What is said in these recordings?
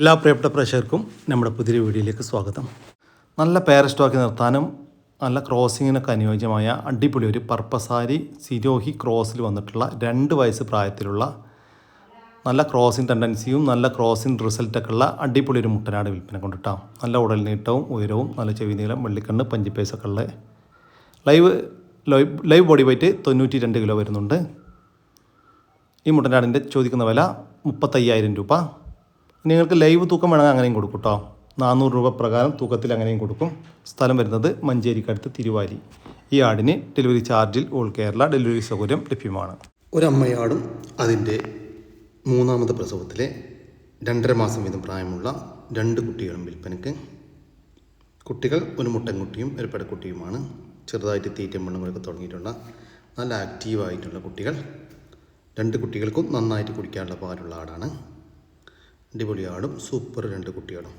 എല്ലാ പ്രിയപ്പെട്ട പ്രേക്ഷകർക്കും നമ്മുടെ പുതിയ വീഡിയോയിലേക്ക് സ്വാഗതം. നല്ല പേര സ്റ്റോക്കി നിർത്താനും നല്ല ക്രോസിങ്ങിനൊക്കെ അനുയോജ്യമായ അടിപൊളി ഒരു പർപ്പസാരി സിരോഹി ക്രോസിൽ വന്നിട്ടുള്ള 2 വയസ്സ് പ്രായത്തിലുള്ള നല്ല ക്രോസിങ് ടെൻഡൻസിയും നല്ല ക്രോസിങ് റിസൾട്ടൊക്കെ ഉള്ള അടിപൊളി ഒരു മുട്ടനാട് വിൽപ്പന കൊണ്ടിട്ടാം. നല്ല ഉടൽ നീട്ടവും ഉയരവും നല്ല ചെവി നീളം വെള്ളിക്കണ്ണ് പഞ്ചിപ്പേസൊക്കെ ഉള്ള ലൈവ് ബോഡി വെയ്റ്റ് 92 കിലോ വരുന്നുണ്ട്. ഈ മുട്ടനാടിൻ്റെ ചോദിക്കുന്ന വില 35,000 രൂപ. നിങ്ങൾക്ക് ലൈവ് തൂക്കം വേണമെങ്കിൽ അങ്ങനെയും കൊടുക്കും കേട്ടോ. 400 രൂപ പ്രകാരം തൂക്കത്തിൽ അങ്ങനെയും കൊടുക്കും. സ്ഥലം വരുന്നത് മഞ്ചേരിക്കടുത്ത് തിരുവാരി. ഈ ആടിന് ഡെലിവറി ചാർജിൽ ഓൾ കേരള ഡെലിവറി സൗകര്യം ലഭ്യമാണ്. ഒരമ്മയാടും അതിൻ്റെ 3ാമത്തെ പ്രസവത്തിലെ 2.5 മാസം വീതം പ്രായമുള്ള 2 കുട്ടികളും വിൽപ്പനയ്ക്ക്. കുട്ടികൾ ഒരു മുട്ടൻകുട്ടിയും ഒരു പെടക്കുട്ടിയുമാണ്. ചെറുതായിട്ട് തീറ്റയും വെള്ളങ്ങളൊക്കെ തുടങ്ങിയിട്ടുള്ള നല്ല ആക്റ്റീവായിട്ടുള്ള കുട്ടികൾ. 2 കുട്ടികൾക്കും നന്നായിട്ട് കുടിക്കാനുള്ള പാലുള്ള ആടാണ്. അടിപൊളി ആടും സൂപ്പർ 2 കുട്ടികളും.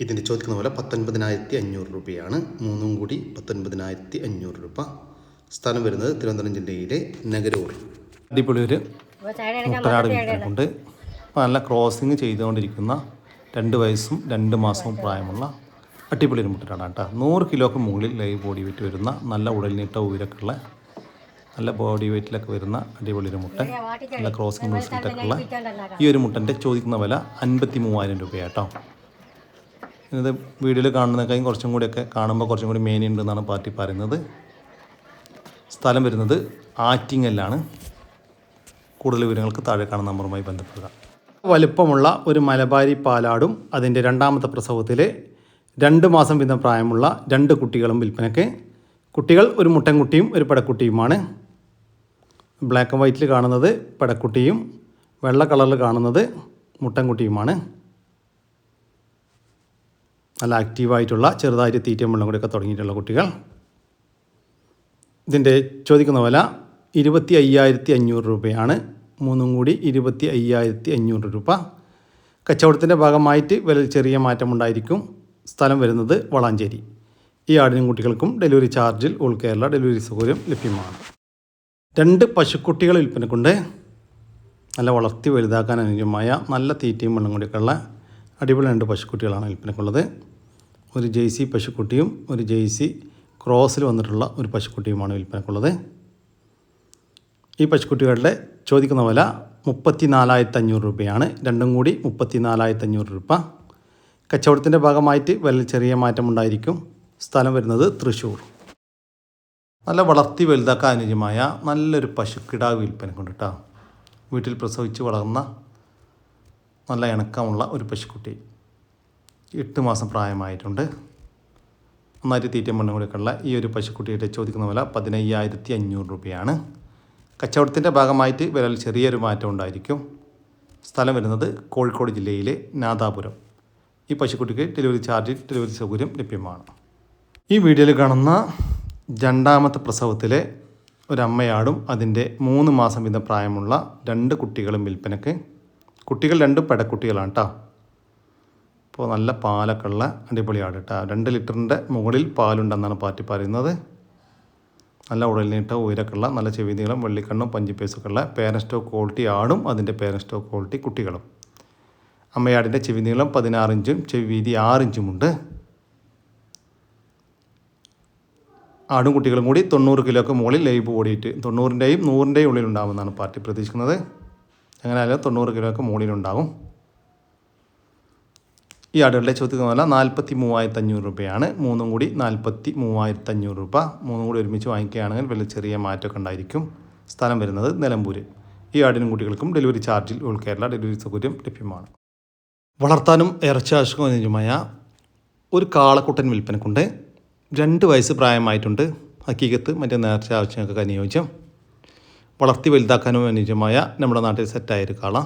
ഇതിൻ്റെ ചോദിക്കുന്ന പോലെ 19,500 രൂപയാണ്. 3 കൂടി 19,500 രൂപ. സ്ഥലം വരുന്നത് തിരുവനന്തപുരം ജില്ലയിലെ നഗരൂർ. അടിപൊളി ഒരു മുട്ടനാട് വിൽപ്പനയുണ്ട്. നല്ല ക്രോസിങ് ചെയ്തുകൊണ്ടിരിക്കുന്ന 2 വയസ്സും 2 മാസവും പ്രായമുള്ള അടിപൊളി ഒരു മുട്ടനാടാണ് കേട്ടോ. 100 കിലോക്ക് മുകളിൽ ലൈവ് ബോഡി വെയിറ്റ് വരുന്ന നല്ല ഉടൽ നീട്ട ഉയരൊക്കെ ഉള്ള നല്ല ബോഡി വെയ്റ്റിലൊക്കെ വരുന്ന അടിപൊളി ഒരു മുട്ടൻ. നല്ല ക്രോസിങ് റിസൾട്ടൊക്കെ ഉള്ള ഈ ഒരു മുട്ടൻ്റെ ചോദിക്കുന്ന വില 53,000 രൂപയാട്ടോ. ഇത് വീഡിയോയിൽ കാണുന്നതിനേക്കാളും കുറച്ചും കൂടിയൊക്കെ കാണുമ്പോൾ കുറച്ചും കൂടി മേനിയുണ്ടെന്നാണ് പാർട്ടി പറയുന്നത്. സ്ഥലം വരുന്നത് ആറ്റിങ്ങലാണ്. കൂടുതൽ വിവരങ്ങൾക്ക് താഴെ കാണുന്ന നമ്പറുമായി ബന്ധപ്പെടുക. വലുപ്പമുള്ള ഒരു മലബാരി പാലാടും അതിൻ്റെ 2ാമത്തെ പ്രസവത്തിലെ 2 മാസം വീതം പ്രായമുള്ള 2 കുട്ടികളും വിൽപ്പനയ്ക്ക്. കുട്ടികൾ ഒരു മുട്ടൻകുട്ടിയും ഒരു പെടക്കുട്ടിയുമാണ്. ബ്ലാക്ക് ആൻഡ് വൈറ്റിൽ കാണുന്നത് പെടക്കുട്ടിയും വെള്ള കളറിൽ കാണുന്നത് മുട്ടൻകുട്ടിയുമാണ്. നല്ല ആക്റ്റീവായിട്ടുള്ള ചെറുതായിട്ട് തീറ്റയും വെള്ളം കൂടിയൊക്കെ തുടങ്ങിയിട്ടുള്ള കുട്ടികൾ. ഇതിൻ്റെ ചോദിക്കുന്ന വില 25,500 രൂപയാണ്. 3 കൂടി 25,500 രൂപ. കച്ചവടത്തിൻ്റെ ഭാഗമായിട്ട് വില ചെറിയ മാറ്റമുണ്ടായിരിക്കും. സ്ഥലം വരുന്നത് വളാഞ്ചേരി. ഈ ആടിനും കുട്ടികൾക്കും ഡെലിവറി ചാർജിൽ ഓൾ കേരള ഡെലിവറി സൗകര്യം ലഭ്യമാണ്. 2 പശുക്കുട്ടികൾ വിൽപ്പനക്കുണ്ട്. നല്ല വളർത്തി വലുതാക്കാൻ അനുയോജ്യമായ നല്ല തീറ്റയും വെള്ളം കൂടിയൊക്കെ ഉള്ള അടിപൊളി 2 പശുക്കുട്ടികളാണ് വിൽപ്പനക്കുള്ളത്. ഒരു ജേഴ്സി പശുക്കുട്ടിയും ഒരു ജേഴ്സി ക്രോസിൽ വന്നിട്ടുള്ള ഒരു പശുക്കുട്ടിയുമാണ് വിൽപ്പനക്കുള്ളത്. ഈ പശുക്കുട്ടികളുടെ ചോദിക്കുന്ന വില 34,500 രൂപയാണ്. 2 കൂടി 34,500 രൂപ. കച്ചവടത്തിൻ്റെ ഭാഗമായിട്ട് വില ചെറിയ മാറ്റമുണ്ടായിരിക്കും. സ്ഥലം വരുന്നത് തൃശ്ശൂർ. നല്ല വളർത്തി വലുതാക്കാൻ അനുയോജ്യമായ നല്ലൊരു പശുക്കിടാവ് വിൽപ്പനക്കുണ്ട് കേട്ടോ. വീട്ടിൽ പ്രസവിച്ച് വളർന്ന നല്ല ഇണക്കമുള്ള ഒരു പശുക്കുട്ടി. 8 മാസം പ്രായമായിട്ടുണ്ട്. നന്നായിട്ട് തീറ്റയും മണ്ണും കൂടിയൊക്കെ ഉള്ള ഈ ഒരു പശുക്കുട്ടിയുടെ ചോദിക്കുന്ന വില 15,500 രൂപയാണ്. കച്ചവടത്തിൻ്റെ ഭാഗമായിട്ട് വിലയിൽ ചെറിയൊരു മാറ്റം ഉണ്ടായിരിക്കും. സ്ഥലം വരുന്നത് കോഴിക്കോട് ജില്ലയിലെ നാദാപുരം. ഈ പശുക്കുട്ടിക്ക് ഡെലിവറി ചാർജിൽ ഡെലിവറി സൗകര്യം ലഭ്യമാണ്. ഈ വീഡിയോയിൽ കാണുന്ന 2ാമത്തെ പ്രസവത്തിലെ ഒരമ്മയാടും അതിൻ്റെ 3 മാസം വീതം പ്രായമുള്ള 2 കുട്ടികളും വിൽപ്പനയ്ക്ക്. കുട്ടികൾ 2 പെടക്കുട്ടികളാണ് കേട്ടോ. അപ്പോൾ നല്ല പാലൊക്കെ ഉള്ള അടിപൊളി ആട് കേട്ടോ. 2 ലിറ്ററിൻ്റെ മുകളിൽ പാലുണ്ടെന്നാണ് പാർട്ടി പറയുന്നത്. നല്ല ഉടൽ നീട്ട ഉയരൊക്കെ ഉള്ള നല്ല ചെവി നീളം വെള്ളിക്കണ്ണും പഞ്ചിപ്പേസൊക്കെ ഉള്ള പേരൻ സ്റ്റോക്ക് ക്വാളിറ്റി ആടും അതിൻ്റെ പേരൻ സ്റ്റോക്ക് ക്വാളിറ്റി കുട്ടികളും. അമ്മയാടിൻ്റെ ചെവി നീളം 16 ഇഞ്ചും ചെവി വീതി 6 ഇഞ്ചുമുണ്ട്. ആടും കുട്ടികളും കൂടി 90 കിലോക്ക് മുകളിൽ ലൈവ് ബോഡിയിട്ട് 90ൻ്റെയും 100ൻ്റെയും ഉള്ളിലുണ്ടാകുമെന്നാണ് പാർട്ടി പ്രതീക്ഷിക്കുന്നത്. എങ്ങനെയായാലും 90 കിലോക്ക് മുകളിലുണ്ടാകും. ഈ ആടുകളുടെ ചോദ്യത്തിന് വില 43,500 രൂപയാണ്. 3 കൂടി 43,500 രൂപ. 3 കൂടി ഒരുമിച്ച് വാങ്ങിക്കുകയാണെങ്കിൽ വില ചെറിയ മാറ്റമൊക്കെ ഉണ്ടായിരിക്കും. സ്ഥലം വരുന്നത് നിലമ്പൂർ. ഈ ആടിനും കുട്ടികൾക്കും ഡെലിവറി ചാർജിൽ ഓൾ കേരള ഡെലിവറി സൗകര്യം ലഭ്യമാണ്. വളർത്താനും ഇറച്ചി ആവശ്യവും അനുയോജ്യമായ ഒരു കാളക്കുട്ടൻ വിൽപ്പനക്കുണ്ട്. 2 വയസ്സ് പ്രായമായിട്ടുണ്ട്. ഹക്കീകത്ത് മറ്റേ നേർച്ച ആവശ്യങ്ങൾക്കൊക്കെ അനുയോജ്യം. വളർത്തി വലുതാക്കാനും അനുയോജ്യമായ നമ്മുടെ നാട്ടിൽ സെറ്റായൊരു കാള.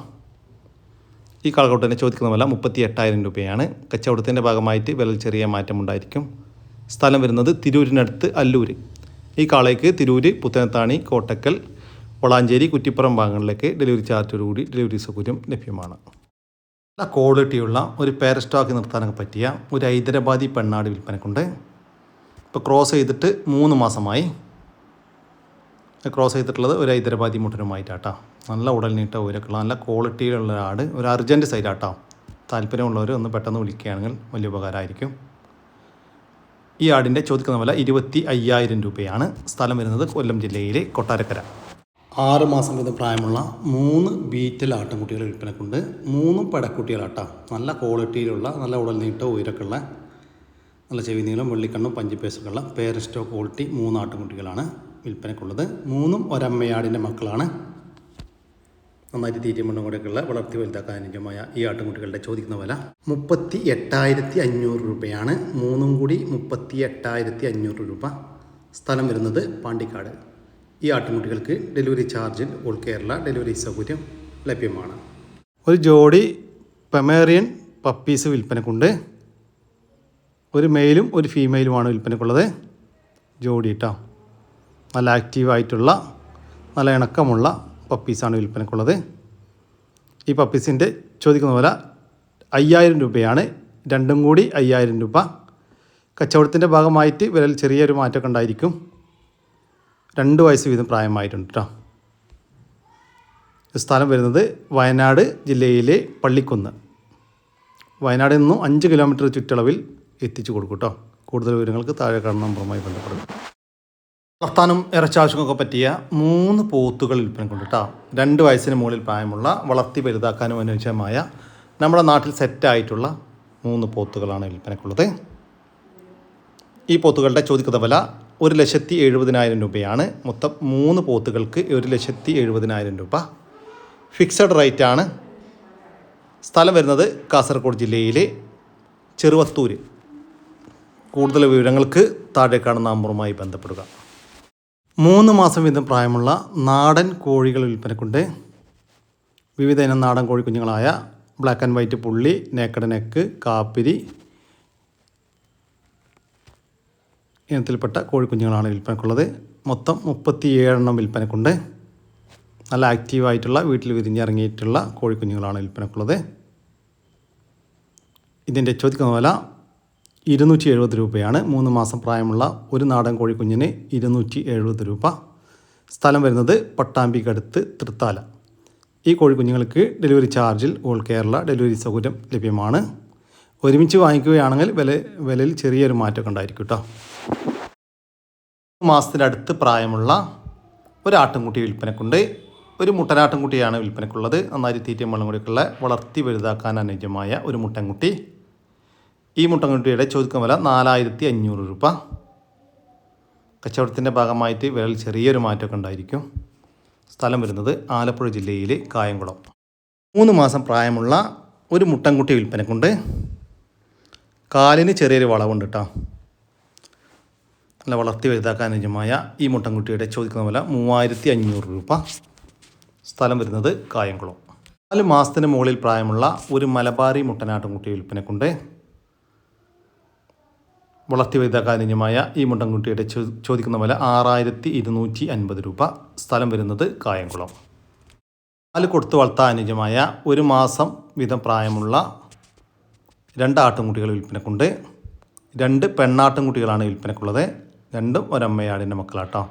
ഈ കാളക്കുട്ടനെ ചോദിക്കുന്ന വില 38,000 രൂപയാണ്. കച്ചവടത്തിൻ്റെ ഭാഗമായിട്ട് വില ചെറിയ മാറ്റമുണ്ടായിരിക്കും. സ്ഥലം വരുന്നത് തിരൂരിനടുത്ത് അല്ലൂർ. ഈ കാളയ്ക്ക് തിരൂർ, പുത്തനത്താണി, കോട്ടക്കൽ, വളാഞ്ചേരി, കുറ്റിപ്പുറം ഭാഗങ്ങളിലേക്ക് ഡെലിവറി ചാർജോടുകൂടി ഡെലിവറി സൗകര്യം ലഭ്യമാണ്. നല്ല ക്വാളിറ്റിയുള്ള ഒരു പേര സ്റ്റോക്ക് നിർത്താനൊക്കെ പറ്റിയ ഒരു ഹൈദരാബാദി പെണ്ണാട് വിൽപ്പനക്കുണ്ട്. ഇപ്പോൾ ക്രോസ് ചെയ്തിട്ട് 3 മാസമായി. ക്രോസ് ചെയ്തിട്ടുള്ളത് ഒരു ഹൈദരാബാദി മുട്ടനുമായിട്ടാട്ടോ. നല്ല ഉടൽ നീട്ട ഉയരക്കുള്ള നല്ല ക്വാളിറ്റിയിലുള്ള ആട്. ഒരു അർജൻറ്റ് സൈഡാട്ടോ. താല്പര്യമുള്ളവർ ഒന്ന് പെട്ടെന്ന് വിളിക്കുകയാണെങ്കിൽ വലിയ ഉപകാരമായിരിക്കും. ഈ ആടിൻ്റെ ചോദിക്കുന്ന വില 25,000 രൂപയാണ്. സ്ഥലം വരുന്നത് കൊല്ലം ജില്ലയിലെ കൊട്ടാരക്കര. 6 മാസം വീതം പ്രായമുള്ള 3 ബീറ്റൽ ആട്ടിൻകുട്ടികൾ വിൽപ്പനക്കുണ്ട്. 3 പടക്കുട്ടികളാട്ടാ. നല്ല ക്വാളിറ്റിയിലുള്ള, നല്ല ഉടൽ നീട്ട ഉയരൊക്കെ ഉള്ള, നല്ല ചെവി നീളം, വെള്ളിക്കണ്ണും പഞ്ചിപ്പേസൊക്കെ ഉള്ള പേരസ്റ്റോ ക്വാളിറ്റി 3 ആട്ടിൻകുട്ടികളാണ് വിൽപ്പനക്കുള്ളത്. 3 ഒരമ്മയാടിൻ്റെ മക്കളാണ്. നന്നായിട്ട് തീറ്റയും മണ്ണും കൂടെയൊക്കെയുള്ള വളർത്തി വലുതാക്കാൻ അനുയോജ്യമായ ഈ ആട്ടിൻകുട്ടികളുടെ ചോദിക്കുന്ന വില 38,500 രൂപയാണ്. 3 കൂടി 38,500 രൂപ. സ്ഥലം വരുന്നത് പാണ്ടിക്കാട്. ഈ ആട്ടിൻകുട്ടികൾക്ക് ഡെലിവറി ചാർജിൽ ഓൾ കേരള ഡെലിവറി സൗകര്യം ലഭ്യമാണ്. ഒരു ജോഡി പെമേറിയൻ പപ്പീസ് വിൽപ്പനക്കുണ്ട്. ഒരു മെയിലും ഒരു ഫീമെയിലുമാണ് വിൽപ്പനക്കുള്ളത്. ജോഡി കേട്ടോ. നല്ല ആക്റ്റീവായിട്ടുള്ള, നല്ല ഇണക്കമുള്ള പപ്പീസാണ് വിൽപ്പനക്കുള്ളത്. ഈ പപ്പീസിൻ്റെ ചോദിക്കുന്ന വില 5,000 രൂപയാണ്. 2 കൂടി 5,000 രൂപ. കച്ചവടത്തിൻ്റെ ഭാഗമായിട്ട് വിലയിൽ ചെറിയൊരു മാറ്റമൊക്കെ ഉണ്ടായിരിക്കും. 2 വയസ്സ് വീതം പ്രായമായിട്ടുണ്ട് കേട്ടോ. സ്ഥലം വരുന്നത് വയനാട് ജില്ലയിലെ പള്ളിക്കുന്ന്. വയനാടിൽ നിന്നും 5 കിലോമീറ്റർ ചുറ്റളവിൽ എത്തിച്ചു കൊടുക്കും കേട്ടോ. കൂടുതൽ വിവരങ്ങൾക്ക് താഴെ കാണുന്ന നമ്പറുമായി ബന്ധപ്പെടും. വളർത്താനും ഇറച്ചാവശ്യമൊക്കെ പറ്റിയ 3 പോത്തുകൾ വിൽപ്പനക്കുണ്ട് കേട്ടോ. 2 വയസ്സിന് മുകളിൽ പ്രായമുള്ള, വളർത്തി വലുതാക്കാനും അനുയോജ്യമായ, നമ്മുടെ നാട്ടിൽ സെറ്റായിട്ടുള്ള 3 പോത്തുകളാണ് വിൽപ്പനക്കുള്ളത്. ഈ പോത്തുകളുടെ ചോദിക്കുന്ന വില 1,70,70,000 രൂപയാണ്. മൊത്തം 3 പോത്തുകൾക്ക് 1,70,70,000 രൂപ. ഫിക്സഡ് റേറ്റ് ആണ്. സ്ഥലം വരുന്നത് കാസർഗോഡ് ജില്ലയിലെ ചെറുവത്തൂർ. കൂടുതൽ വിവരങ്ങൾക്ക് താഴെ കാണുന്ന നമ്പറുമായി ബന്ധപ്പെടുക. 3 മാസം വീതം പ്രായമുള്ള നാടൻ കോഴികൾ വിൽപ്പനക്കുണ്ട്. വിവിധ ഇനം നാടൻ കോഴിക്കുഞ്ഞുങ്ങളായ ബ്ലാക്ക് ആൻഡ് വൈറ്റ് പുള്ളി, നേക്കഡ് നെക്ക്, കാപ്പിരി ഇനത്തിൽപ്പെട്ട കോഴിക്കുഞ്ഞുങ്ങളാണ് വിൽപ്പനക്കുള്ളത്. മൊത്തം 37 എണ്ണം വിൽപ്പനക്കുണ്ട്. നല്ല ആക്റ്റീവായിട്ടുള്ള, വീട്ടിൽ വിരിഞ്ഞിറങ്ങിയിട്ടുള്ള കോഴിക്കുഞ്ഞുങ്ങളാണ് വിൽപ്പനക്കുള്ളത്. ഇതിൻ്റെ ചോദിക്കുന്ന വില 270 രൂപയാണ്. 3 മാസം പ്രായമുള്ള ഒരു നാടൻ കോഴിക്കുഞ്ഞിന് 270 രൂപ. സ്ഥലം വരുന്നത് പട്ടാമ്പിക്കടുത്ത് തൃത്താല. ഈ കോഴിക്കുഞ്ഞുങ്ങൾക്ക് ഡെലിവറി ചാർജിൽ ഓൾ കേരള ഡെലിവറി സൗകര്യം ലഭ്യമാണ്. ഒരുമിച്ച് വാങ്ങിക്കുകയാണെങ്കിൽ വിലയിൽ ചെറിയൊരു മാറ്റമൊക്കെ ഉണ്ടായിരിക്കും കേട്ടോ. 3 മാസത്തിനടുത്ത് പ്രായമുള്ള ഒരു ആട്ടിൻകുട്ടി വിൽപ്പനക്കുണ്ട്. ഒരു മുട്ടനാട്ടിൻകുട്ടിയാണ് വിൽപ്പനക്കുള്ളത്. നന്നായി തീറ്റയും വെള്ളം കൂടിയൊക്കെയുള്ള, വളർത്തി വലുതാക്കാൻ അനുയോജ്യമായ ഒരു മുട്ടൻകുട്ടി. ഈ മുട്ടൻകുട്ടിയുടെ ചോദിക്കുന്ന വില 4,500 രൂപ. കച്ചവടത്തിൻ്റെ ഭാഗമായിട്ട് വിലയിൽ ചെറിയൊരു മാറ്റമൊക്കെ ഉണ്ടായിരിക്കും. സ്ഥലം വരുന്നത് ആലപ്പുഴ ജില്ലയിലെ കായംകുളം. 3 മാസം പ്രായമുള്ള ഒരു മുട്ടൻകുട്ടി വിൽപ്പനക്കുണ്ട്. കാലിന് ചെറിയൊരു വളവുണ്ട് കേട്ടോ. നല്ല വളർത്തി വലുതാക്കാൻ അനുയോജ്യമായ ഈ മുട്ടൻകുട്ടിയുടെ ചോദിക്കുന്ന വില 3,500 രൂപ. സ്ഥലം വരുന്നത് കായംകുളം. 4 മാസത്തിന് മുകളിൽ പ്രായമുള്ള ഒരു മലബാറി മുട്ടനാട്ടിൻകുട്ടി വിൽപ്പനക്കുണ്ട്. വളർത്തി വലുതാക്കാൻ അനുയോജ്യമായ ഈ മുട്ടൻകുട്ടിയുടെ ചോദിക്കുന്ന വില 6,250 രൂപ. സ്ഥലം വരുന്നത് കായംകുളം. പാല് കൊടുത്ത് വളർത്താൻ അനുയോജ്യമായ 1 മാസം വീതം പ്രായമുള്ള 2 ആട്ടിൻകുട്ടികൾ വിൽപ്പനക്കുണ്ട്. 2 പെണ്ണാട്ടിൻകുട്ടികളാണ് വിൽപ്പനക്കുള്ളത്. 2 ഒരമ്മയാടിൻ്റെ മക്കളാട്ടോ.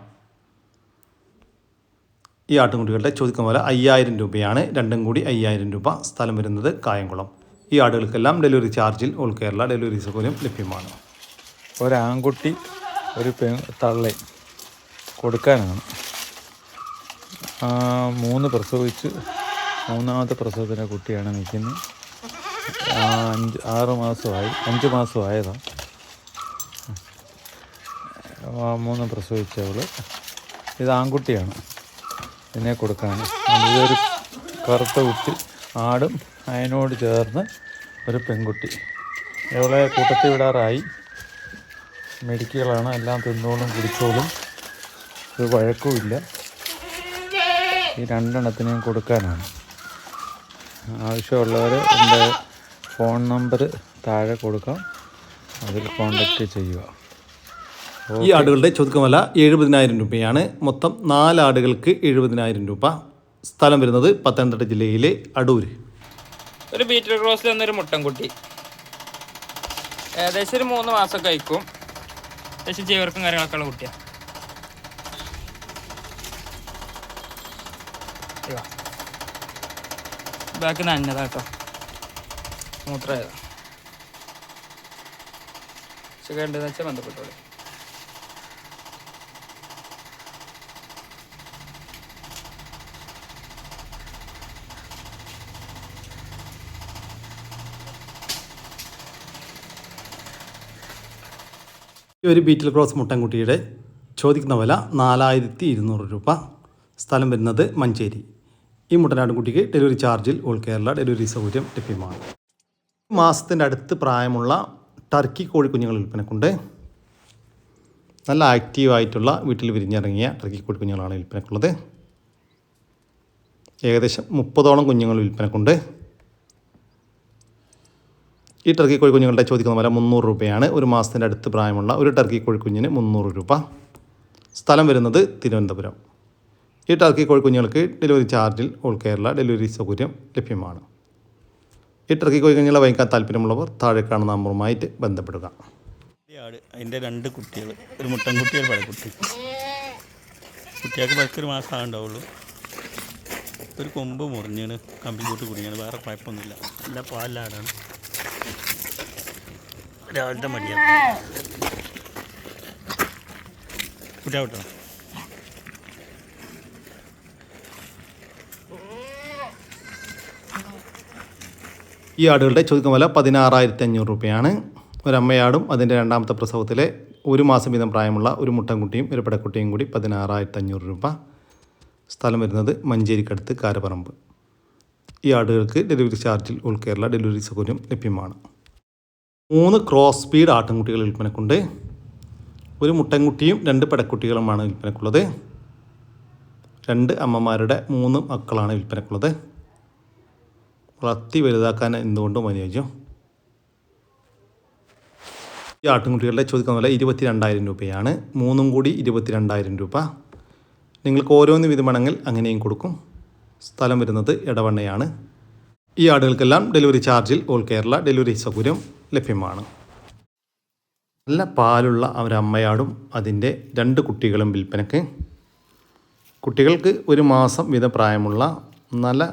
ഈ ആട്ടിൻകുട്ടികളുടെ ചോദിക്കുന്ന വില 5,000 രൂപയാണ്. 2 കൂടി 5,000 രൂപ. സ്ഥലം വരുന്നത് കായംകുളം. ഈ ആടുകൾക്കെല്ലാം ഡെലിവറി ചാർജിൽ ഓൾ കേരള ഡെലിവറി സൗകര്യം ലഭ്യമാണ്. ഒരാൺകുട്ടി ഒരു തള്ളയും കൊടുക്കാനാണ്. 3 പ്രസവിച്ച് 3ാമത്തെ പ്രസവത്തിൻ്റെ കുട്ടിയാണ് നിൽക്കുന്നത്. 5 മാസമായതാണ്. 3 പ്രസവിച്ചവൾ. ഇത് ആൺകുട്ടിയാണ്. ഇതിനെ കൊടുക്കാൻ ഇതൊരു കറുത്ത കുട്ടി. ആടും അതിനോട് ചേർന്ന് ഒരു പെൺകുട്ടി. ഇവളെ കൂട്ടത്തിൽ വിടാറായി. മെഡിക്കലാണ്. എല്ലാം തിന്നോളും കുടിച്ചോളും. ഒരു വഴക്കുമില്ല. ഈ 2 എണ്ണത്തിനെയും കൊടുക്കാനാണ്. ആവശ്യമുള്ളവർ എൻ്റെ ഫോൺ നമ്പർ താഴെ കൊടുക്കാം. അതിൽ കോൺടാക്റ്റ് ചെയ്യുക. ഈ ആടുകളുടെ ചോദിക്കുന്ന വില 70,000 രൂപയാണ്. മൊത്തം 4 ആടുകൾക്ക് 70,000 രൂപ. സ്ഥലം വരുന്നത് പത്തനംതിട്ട ജില്ലയിലെ അടൂർ. ഒരു ബീറ്റൽ ക്രോസിൽ വന്നൊരു മുട്ടൻകുട്ടി. ഏകദേശം ഒരു 3 മാസം കഴിക്കും. അത്യാവശ്യം ജീവർക്കും കാര്യങ്ങളൊക്കെ ഉള്ള കുട്ടിയാണ്. ബാക്കി നന്നതാ കേട്ടോ. മൂത്രമായതാ. സുഖമുണ്ടെന്ന് വെച്ചാൽ ബന്ധപ്പെട്ടോളൂ. ഈ ഒരു ബീറ്റിൽ ക്രോസ് മുട്ടൻകുട്ടിയുടെ ചോദിക്കുന്ന വില 4200 രൂപ. സ്ഥലം വരുന്നത് മഞ്ചേരി. ഈ മുട്ടനാട്ടുംകുട്ടിക്ക് ഡെലിവറി ചാർജിൽ ഓൾ കേരള ഡെലിവറി സൗകര്യം ലഭ്യമാണ്. മാസത്തിൻ്റെ അടുത്ത് പ്രായമുള്ള ടർക്കി കോഴിക്കുഞ്ഞുങ്ങൾ വിൽപ്പനക്കുണ്ട്. നല്ല ആക്റ്റീവായിട്ടുള്ള വീട്ടിൽ വിരിഞ്ഞിറങ്ങിയ ടർക്കി കോഴിക്കുഞ്ഞുങ്ങളാണ് വിൽപ്പനക്കുള്ളത്. ഏകദേശം 30ഓളം കുഞ്ഞുങ്ങൾ വിൽപ്പനക്കുണ്ട്. ഈ ടർക്കി കോഴിക്കുഞ്ഞുങ്ങളുടെ ചോദിക്കുന്ന വില 300 രൂപയാണ്. ഒരു മാസത്തിൻ്റെ അടുത്ത് പ്രായമുള്ള ഒരു ടർക്കി കോഴിക്കുഞ്ഞിന് 300 രൂപ. സ്ഥലം വരുന്നത് തിരുവനന്തപുരം. ഈ ടർക്കി കോഴിക്കുഞ്ഞുങ്ങൾക്ക് ഡെലിവറി ചാർജിൽ ഓൾ കേരള ഡെലിവറി സൗകര്യം ലഭ്യമാണ്. ഈ ടർക്കി കോഴിക്കുഞ്ഞുങ്ങളെ വാങ്ങിക്കാൻ താല്പര്യമുള്ളവർ താഴെ കാണുന്ന നമ്പറുമായിട്ട് ബന്ധപ്പെടുക. അതിൻ്റെ 2 കുട്ടികൾ, ഒരു മുട്ടൻകുട്ടി ഒരു പടക്കുട്ടി. കുട്ടികൾക്ക് 10 മാസം ആകുണ്ടാവുള്ളൂ. ഒരു കൊമ്പ് മുറിഞ്ഞാണ്, കമ്പി കൂട്ട് കുടിയാണ്, വേറെ കുഴപ്പമൊന്നുമില്ല. നല്ല പാലാടാണ്. രാവിലത്തെ മടിയാണ് കുട്ടിയാവട്ടോ. ഈ ആടുകളുടെ ചോദിക്കുന്ന വില 16,500 രൂപയാണ്. ഒരമ്മയാടും അതിൻ്റെ രണ്ടാമത്തെ പ്രസവത്തിലെ 1 മാസം വീതം പ്രായമുള്ള ഒരു മുട്ടൻകുട്ടിയും ഒരു പടക്കുട്ടിയും കൂടി 16,500 രൂപ. സ്ഥലം വരുന്നത് മഞ്ചേരിക്കടുത്ത് കാരപ്പറമ്പ്. ഈ ആടുകൾക്ക് ഡെലിവറി ചാർജിൽ ഓൾ കേരള ഡെലിവറി സൗകര്യം ലഭ്യമാണ്. 3 ക്രോസ് സ്പീഡ് ആട്ടിൻകുട്ടികൾ വിൽപ്പനക്കുണ്ട്. ഒരു മുട്ടൻകുട്ടിയും 2 പടക്കുട്ടികളുമാണ് വിൽപ്പനക്കുള്ളത്. 2 അമ്മമാരുടെ 3 മക്കളാണ് വിൽപ്പനക്കുള്ളത്. വളർത്തി വലുതാക്കാൻ എന്തുകൊണ്ടും അനുയോജ്യം. ഈ ആട്ടിൻകുട്ടികളുടെ ചോദിക്കുന്ന വില 22,000 രൂപയാണ്. 3 കൂടി 22,000 രൂപ. നിങ്ങൾക്ക് ഓരോന്ന് വിധമാണെങ്കിൽ അങ്ങനെയും കൊടുക്കും. സ്ഥലം വരുന്നത് എടവണ്ണയാണ്. ഈ ആടുകൾക്കെല്ലാം ഡെലിവറി ചാർജിൽ ഓൾ കേരള ഡെലിവറി സൗകര്യം ലഭ്യമാണ്. നല്ല പാലുള്ള ഒരമ്മയാടും അതിൻ്റെ 2 കുട്ടികളും വിൽപ്പനക്ക്. കുട്ടികൾക്ക് 1 മാസം വീതം പ്രായമുള്ള നല്ല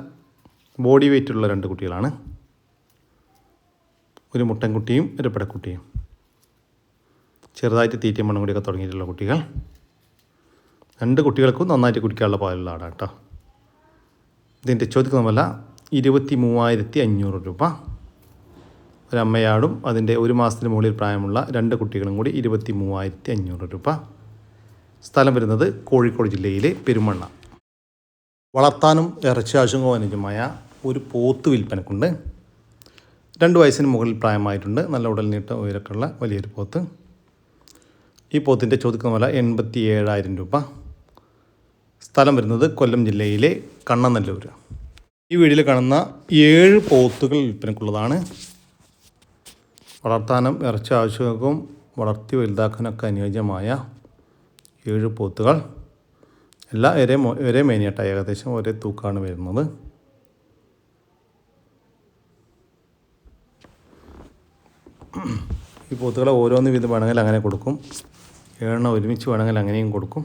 ബോഡി വെയ്റ്റുള്ള 2 കുട്ടികളാണ്. ഒരു മുട്ടൻകുട്ടിയും ഒരു പടക്കുട്ടിയും. ചെറുതായിട്ട് തീറ്റയും മണ്ണും കൂടിയൊക്കെ തുടങ്ങിയിട്ടുള്ള കുട്ടികൾ. 2 കുട്ടികൾക്കും നന്നായിട്ട് കുടിക്കാനുള്ള പാലുള്ള ആടാണ് കേട്ടോ. ഇതിൻ്റെ ചോദിക്കുന്ന വില 23,500 രൂപ. ഒരമ്മയാടും അതിൻ്റെ 1 മാസത്തിന് മുകളിൽ പ്രായമുള്ള 2 കുട്ടികളും കൂടി 23,500 രൂപ. സ്ഥലം വരുന്നത് കോഴിക്കോട് ജില്ലയിലെ പെരുമണ്ണ. വളർത്താനും ഇറച്ചി ആവശ്യവും അനുയോജ്യമായ ഒരു പോത്ത് വിൽപ്പനക്കുണ്ട്. 2 വയസ്സിന് മുകളിൽ പ്രായമായിട്ടുണ്ട്. നല്ല ഉടൽനീട്ട ഉയരക്കുള്ള വലിയൊരു പോത്ത്. ഈ പോത്തിൻ്റെ ചോദിക്കുന്ന വില 87,000 രൂപ. സ്ഥലം വരുന്നത് കൊല്ലം ജില്ലയിലെ കണ്ണനല്ലൂർ. ഈ വീഡിയോയിൽ കാണുന്ന 7 പോത്തുകൾ വിൽപ്പനക്കുള്ളതാണ്. വളർത്താനും ഇറച്ചി ആവശ്യങ്ങൾക്കും വളർത്തി വലുതാക്കാനൊക്കെ അനുയോജ്യമായ 7 പോത്തുകൾ. എല്ലാം ഒരേ മേനിയാട്ട, ഏകദേശം ഒരേ തൂക്കമാണ് വരുന്നത്. ഈ പോത്തുകളെ ഓരോന്ന് വീതം വേണമെങ്കിൽ അങ്ങനെ കൊടുക്കും. 7 ഒരുമിച്ച് വേണമെങ്കിൽ അങ്ങനെയും കൊടുക്കും.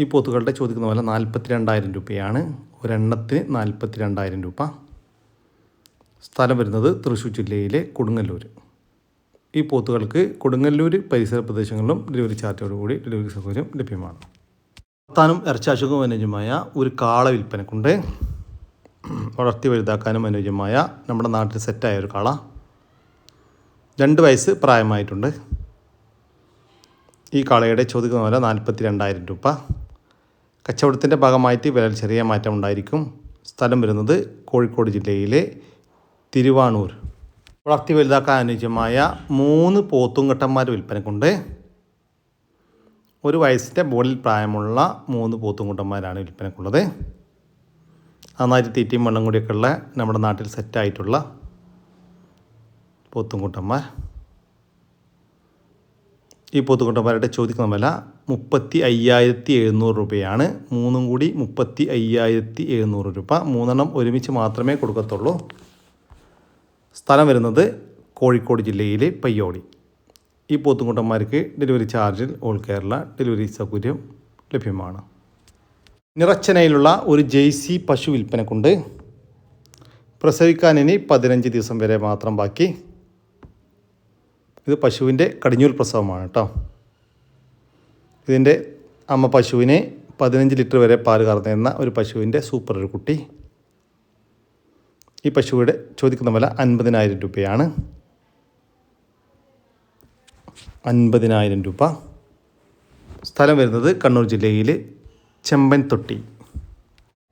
ഈ പോത്തുകളുടെ ചോദിക്കുന്ന വില 42,000 രൂപയാണ്. ഒരെണ്ണത്തിന് 42,000 രൂപ. സ്ഥലം വരുന്നത് തൃശ്ശൂർ ജില്ലയിലെ കൊടുങ്ങല്ലൂർ. ഈ പോത്തുകൾക്ക് കൊടുങ്ങല്ലൂർ പരിസര പ്രദേശങ്ങളിലും ഡെലിവറി ചാർജോടുകൂടി ഡെലിവറി സൗകര്യം ലഭ്യമാണ്. വളർത്താനും ഇറച്ചാശുഖവും അനുയോജ്യമായ ഒരു കാള വിൽപ്പനക്കുണ്ട്. വളർത്തി വലുതാക്കാനും അനുയോജ്യമായ നമ്മുടെ നാട്ടിൽ സെറ്റായ ഒരു കാള. 2 വയസ്സ് പ്രായമായിട്ടുണ്ട്. ഈ കാളയുടെ ചോദിക്കുന്ന വില 42,000 രൂപ. കച്ചവടത്തിൻ്റെ ഭാഗമായിട്ട് വില ചെറിയ മാറ്റം ഉണ്ടായിരിക്കും. സ്ഥലം വരുന്നത് കോഴിക്കോട് ജില്ലയിലെ തിരുവാണൂർ. വളർത്തി വലുതാക്കാൻ അനുയോജ്യമായ 3 പോത്തുംകെട്ടന്മാർ വിൽപ്പനക്കുണ്ട്. 1 വയസ്സിൻ്റെ മുകളിൽ പ്രായമുള്ള 3 പോത്തുംകുട്ടന്മാരാണ് വിൽപ്പനക്കുള്ളത്. നന്നായിട്ട് തീറ്റയും വെള്ളം കൂടിയൊക്കെ ഉള്ള നമ്മുടെ നാട്ടിൽ സെറ്റായിട്ടുള്ള പോത്തുംകുട്ടന്മാർ. ഈ പോത്തുകുട്ടന്മാരുടെ ചോദിക്കുന്ന വില 35,700 രൂപയാണ്. 3 കൂടി 35,700 രൂപ. 3 ഒരുമിച്ച് മാത്രമേ കൊടുക്കത്തുള്ളൂ. സ്ഥലം വരുന്നത് കോഴിക്കോട് ജില്ലയിലെ പയ്യോളി. ഈ പോത്തുകുട്ടന്മാർക്ക് ഡെലിവറി ചാർജിൽ ഓൾ കേരള ഡെലിവറി സൗകര്യം ലഭ്യമാണ്. നിറച്ചനയിലുള്ള ഒരു ജേഴ്സി പശു വിൽപ്പനക്കുണ്ട്. പ്രസവിക്കാൻ ഇനി 15 ദിവസം വരെ മാത്രം ബാക്കി. ഇത് പശുവിൻ്റെ കടിഞ്ഞൂൽ പ്രസവമാണ് കേട്ടോ. ഇതിൻ്റെ അമ്മ പശുവിന് 15 ലിറ്റർ വരെ പാൽ കറന്നിരുന്ന ഒരു പശുവിൻ്റെ സൂപ്പർ ഒരു കുട്ടി. ഈ പശുവിടെ ചോദിക്കുന്ന വില 50,000 രൂപയാണ്. 50,000 രൂപ. സ്ഥലം വരുന്നത് കണ്ണൂർ ജില്ലയിൽ ചെമ്പൻതൊട്ടി.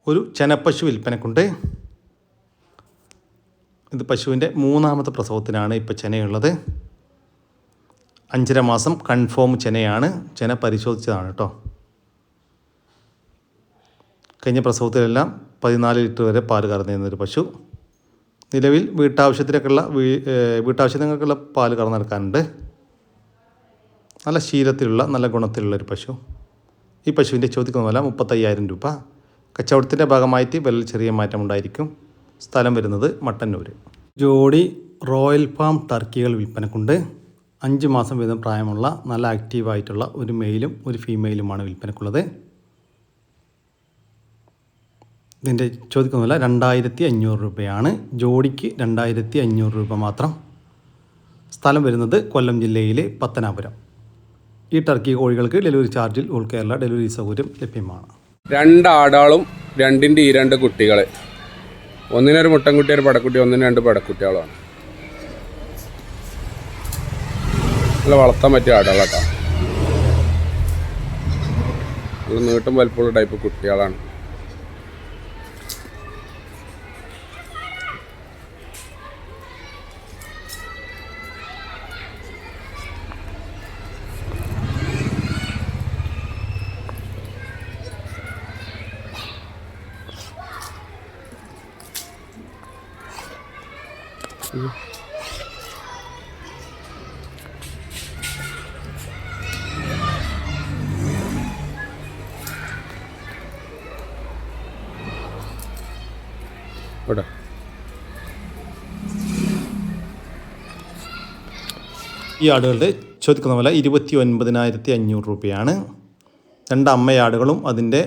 ഒരു ചെനപ്പശു വിൽപ്പനക്കുണ്ട്. ഇത് പശുവിൻ്റെ 3ാമത്തെ പ്രസവത്തിനാണ് ഇപ്പോൾ ചെനയുള്ളത്. 5.5 മാസം കൺഫേം ചെനയാണ്. ചെന പരിശോധിച്ചതാണ് കേട്ടോ. കഴിഞ്ഞ പ്രസവത്തിലെല്ലാം 14 ലിറ്റർ വരെ പാൽ കറന്നിരുന്നൊരു പശു. നിലവിൽ വീട്ടാവശ്യത്തിനൊക്കെയുള്ള പാൽ കറന്നെടുക്കാനുണ്ട്. നല്ല ശീലത്തിലുള്ള നല്ല ഗുണത്തിലുള്ളൊരു പശു. ഈ പശുവിൻ്റെ ചോദിക്കുന്ന വില 35,000 രൂപ. കച്ചവടത്തിൻ്റെ ഭാഗമായിട്ട് വിലയിൽ ചെറിയ മാറ്റമുണ്ടായിരിക്കും. സ്ഥലം വരുന്നത് മട്ടന്നൂർ. ജോഡി റോയൽ ഫാം ടർക്കികൾ വിൽപ്പനക്കുണ്ട്. 5 മാസം വീതം പ്രായമുള്ള നല്ല ആക്റ്റീവായിട്ടുള്ള ഒരു മെയിലും ഒരു ഫീമെയിലുമാണ് വിൽപ്പനക്കുള്ളത്. ഇതിൻ്റെ ചോദിക്കുന്ന വില 2,500 രൂപയാണ്. ജോഡിക്ക് 2,500 രൂപ മാത്രം. സ്ഥലം വരുന്നത് കൊല്ലം ജില്ലയിലെ പത്തനാപുരം. ഈ ടർക്കി കോഴികൾക്ക് ഡെലിവറി ചാർജിൽ ഓൾ കേരള ഡെലിവറി സൗകര്യം ലഭ്യമാണ്. 2 ആടാളും 2 കുട്ടികൾ. ഒന്നിനൊരു മുട്ടൻകുട്ടി, ഒരു പടക്കുട്ടി, ഒന്നിന് 2 പടക്കുട്ടികളാണ്. നല്ല വളർത്താൻ പറ്റിയ ആടാളാട്ടോ. നല്ല നീട്ടും വലിപ്പമുള്ള ടൈപ്പ് കുട്ടികളാണ്. ഇവിടെ ഈ ആടുകളുടെ ചോദിക്കുന്ന വില 29,500 രൂപയാണ്. 2 അമ്മയാടുകളും അതിൻ്റെ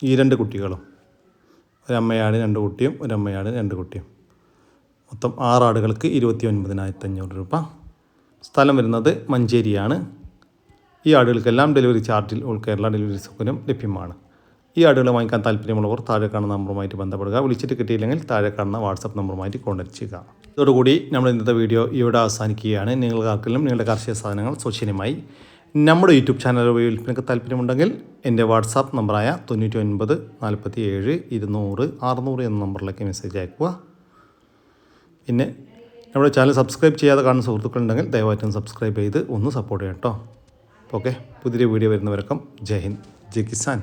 ഈ 2 കുട്ടികളും. ഒരു അമ്മയാട് 2 കുട്ടിയും ഒരു അമ്മയാട് 2 കുട്ടിയും. മൊത്തം 6 ആടുകൾക്ക് 29,500 രൂപ. സ്ഥലം വരുന്നത് മഞ്ചേരിയാണ്. ഈ ആടുകൾക്കെല്ലാം ഡെലിവറി ചാർജിൽ ഓൾ കേരള ഡെലിവറി സൗകര്യം ലഭ്യമാണ്. ഈ ആടുകൾ വാങ്ങിക്കാൻ താല്പര്യമുള്ളവർ താഴെ കാണുന്ന നമ്പറുമായിട്ട് ബന്ധപ്പെടുക. വിളിച്ചിട്ട് കിട്ടിയില്ലെങ്കിൽ താഴെ കാണുന്ന വാട്സപ്പ് നമ്പറുമായിട്ട് കോൺടാക്ട് ചെയ്യുക. ഇതോടുകൂടി നമ്മൾ ഇന്നത്തെ വീഡിയോ ഇവിടെ അവസാനിക്കുകയാണ്. നിങ്ങൾക്ക് ആർക്കെങ്കിലും നിങ്ങളുടെ കാർഷിക സാധനങ്ങൾ സൗജന്യമായി നമ്മുടെ യൂട്യൂബ് ചാനൽ വിൽപ്പനയ്ക്ക് താല്പര്യമുണ്ടെങ്കിൽ എൻ്റെ വാട്സാപ്പ് നമ്പറായ 99 47 200 600 എന്ന നമ്പറിലേക്ക് മെസ്സേജ് അയക്കുക. പിന്നെ നമ്മുടെ ചാനൽ സബ്സ്ക്രൈബ് ചെയ്യാതെ കാണുന്ന സുഹൃത്തുക്കളുണ്ടെങ്കിൽ ദയവായിട്ടും സബ്സ്ക്രൈബ് ചെയ്ത് ഒന്ന് സപ്പോർട്ട് ചെയ്യാം കേട്ടോ. ഓക്കെ, പുതിയ വീഡിയോ വരുന്നവരൊക്കെ ജയ് ഹിന്ദ്, ജയ് കിസാൻ.